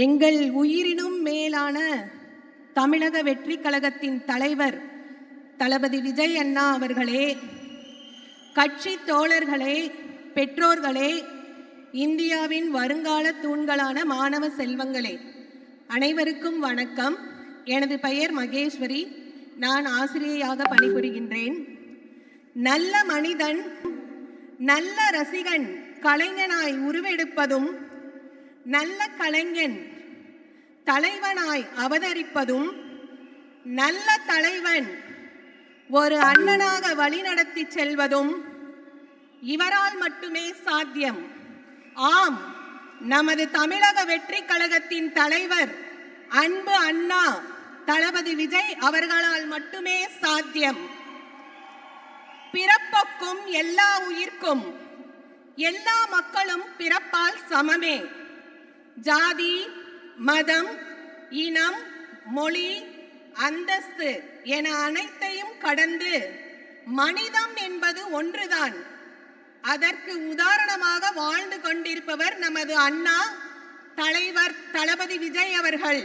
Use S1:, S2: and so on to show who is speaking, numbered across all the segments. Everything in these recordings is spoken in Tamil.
S1: எங்கள் உயிரினும் மேலான தமிழக வெற்றி கழகத்தின் தலைவர் தளபதி விஜய் அண்ணா அவர்களே, கட்சி தோழர்களே, பெற்றோர்களே, இந்தியாவின் வருங்கால தூண்களான மாணவ செல்வங்களே, அனைவருக்கும் வணக்கம். எனது பெயர் மகேஸ்வரி. நான் ஆசிரியையாக பணிபுரிகின்றேன். நல்ல மனிதன், நல்ல ரசிகன் கலைஞனாய் உருவெடுப்பதும், நல்ல கலைஞன் தலைவனாய் அவதரிப்பதும், நல்ல தலைவன் ஒரு அண்ணனாக வழிநடத்தி செல்வதும் இவரால் மட்டுமே சாத்தியம். ஆம், நமது தமிழக வெற்றி கழகத்தின் தலைவர் அன்பு அண்ணா தளபதி விஜய் அவர்களால் மட்டுமே சாத்தியம். பிறப்புக்கும் எல்லா உயிர்க்கும் எல்லா மக்களும் பிறப்பால் சமமே. ஜாதி, மதம், இனம், மொழி, அந்தஸ்து என அனைத்தையும் கடந்து மனிதம் என்பது ஒன்றுதான். அதற்கு உதாரணமாக வாழ்ந்து கொண்டிருப்பவர் நமது அண்ணா தலைவர் தளபதி விஜய் அவர்கள்.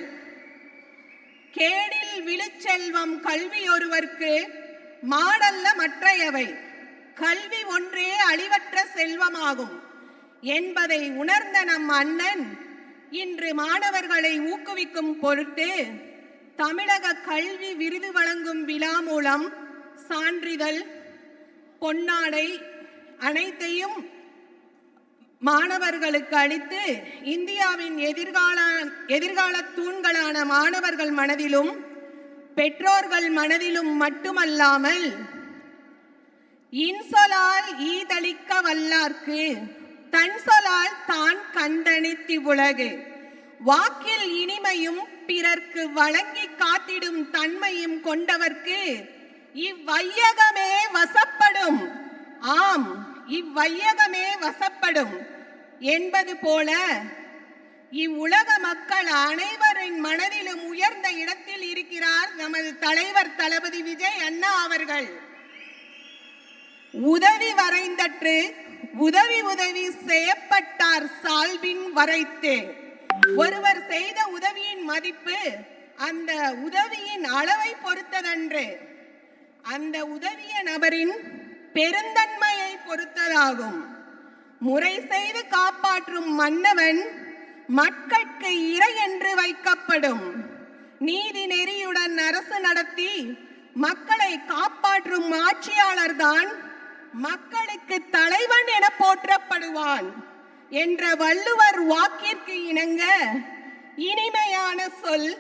S1: கேடில் விழுச்செல்வம் கல்வி ஒருவர்க்கு மாடல்ல மற்றையவை, கல்வி ஒன்றே அழிவற்ற செல்வமாகும் என்பதை உணர்ந்த நம் அண்ணன் இன்று மாணவர்களை ஊக்குவிக்கும் பொருட்டு தமிழக கல்வி விருது வழங்கும் விழா மூலம் சான்றிதழ், பொன்னாடை அனைத்தையும் மாணவர்களுக்கு அளித்து இந்தியாவின் எதிர்கால தூண்களான மாணவர்கள் மனதிலும் பெற்றோர்கள் மனதிலும் மட்டுமல்லாமல் இன்சொலால் ஈதளிக்க வல்லார்க்கு தன் சொலால் தான் கண்டனித்தி உலகு, வாக்கில் இனிமையும் பிறர்க்கு வழங்கி காத்திடும் தன்மையும் கொண்டவர்க்கு இவ்வையகமே வசப்படும். ஆம், இவ்வையகமே வசப்படும் என்பது போல இவ்வுலக மக்கள் அனைவரின் மனதிலும் உயர்ந்த இடத்தில் இருக்கிறார் நமது தலைவர் தளபதி விஜய் அண்ணா அவர்கள். உதவி வரைந்தற்று உதவி உதவி செய்யப்பட்டார் சால்பின் வரைத்து. ஒருவர் செய்த உதவியின் மதிப்பு அந்த உதவியின் அளவை பொறுத்ததன்று, அந்த உதவிய நபரின் பெருந்தன்மையை பொறுத்ததாகும். முறை செய்து காப்பாற்றும் மன்னவன் மக்கட்கு இறை என்று வைக்கப்படும். நீதி நெறியுடன் அரசு நடத்தி மக்களை காப்பாற்றும் ஆட்சியாளர்தான் மக்களுக்கு தலைவன் என போற்றப்படுவான் என்ற வள்ளுவர் வாக்கிற்கு இணங்க இனிமையான சொல்,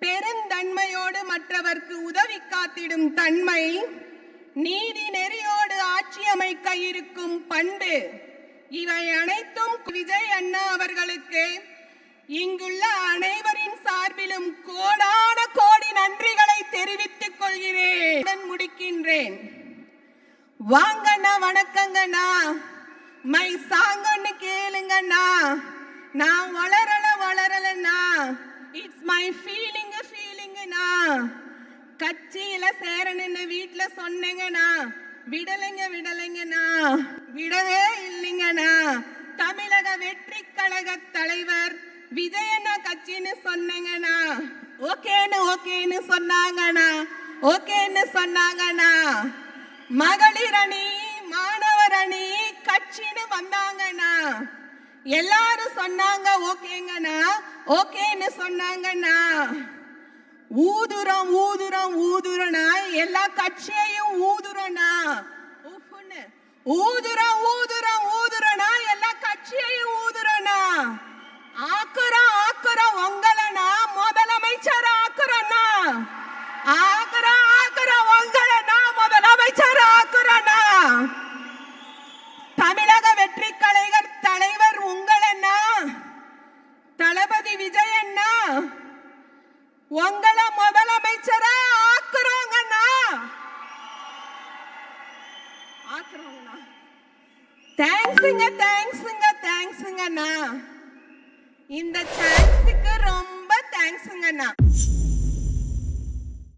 S1: பெருந்தன்மையோடு மற்றவர்க்கு உதவி காத்திடும் தன்மை, நீதி நெறியோடு ஆட்சி அமைக்க இருக்கும் பண்பு, இவை அனைத்தும் விஜய் அண்ணா அவர்களுக்கு இங்குள்ள அனைவரின் சார்பிலும் கோடான கோடி நன்றிகளை தெரிவித்துக் கொள்கிறேன். முடிக்கின்றேன். வாங்கண்ணா, வணக்கங்கண்ணா. மை சாங்கன்னு கேளுங்கண்ணா. நான் வளரலண்ணா. It's my ஃபீலிங்னா. கட்சியில சேரணுன்னு வீட்டுல சொன்னீங்கண்ணா, விடலைங்கண்ணா, விடவே இல்லைங்கண்ணா. தமிழக வெற்றி கழக தலைவர் விஜயண்ணா கட்சின்னு சொன்னீங்கண்ணா, ஓகேன்னு சொன்னாங்கண்ணா. மகளிர் அணி, மாணவர் அணி கட்சின்னு வந்தாங்கண்ணா. எல்லாரும் சொன்னாங்க ஓகேன்னு சொன்னாங்கண்ணா. ஊதுறனா எல்லா கட்சியையும் ஊதுறனா, ஊதுறனா எல்லா கட்சியையும் ஊதுறனா. ஆக்குறோம் உங்களனா முதலமைச்சர் ஆக்குறனா, உங்களனா முதலமைச்சர் ஆக்குறனா. தமிழக வெற்றி கழக தலைவர் உங்களனா தளபதி விஜய் அண்ணா, உங்களை முதலமைச்சரா ஆக்குறோங்கண்ணா. தேங்க்ஸுங்கண்ணா. இந்த சான்ஸுக்கு ரொம்ப தேங்க்ஸுங்கண்ணா.